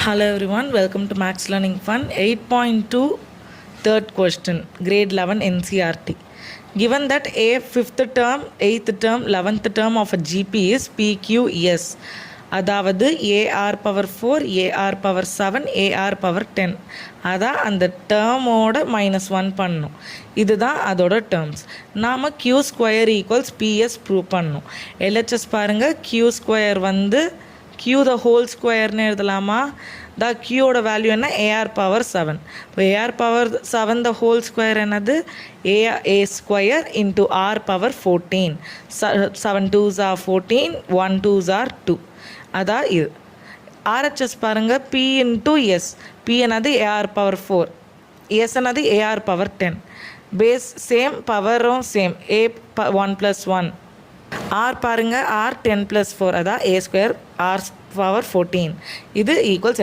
Hello everyone, welcome to Max Learning Fun 8.2 third question, grade 11 NCERT. Given that a fifth term, 8th term, 11th term of a GP is PQS, அதாவது AR power 4, AR power 7, AR power 10. அதான் அந்த டேர்மோட -1 பண்ணணும். இதுதான் அதோட terms. நாம் Q square equals PS prove பண்ணணும். LHS பாருங்கள், Q square வந்து Q the whole ஸ்கொயர்னு எழுதலாமா? the Qயோட வேல்யூ என்ன? AR power 7. இப்போ AR power 7 the whole square என்னது? A square into R power 14. 7 2s are 14, 1 2s are 2. அதான் இது. RHS பாருங்கள், P இன்ட்டு S. P என்னது? AR power 4. S என்னது? AR power 10. பேஸ் சேம், பவரும் சேம். A 1 + 1. R பாருங்கள், R 10 + 4. அதான் A ஸ்கொயர் R பவர் 14. இது ஈக்குவல்ஸ்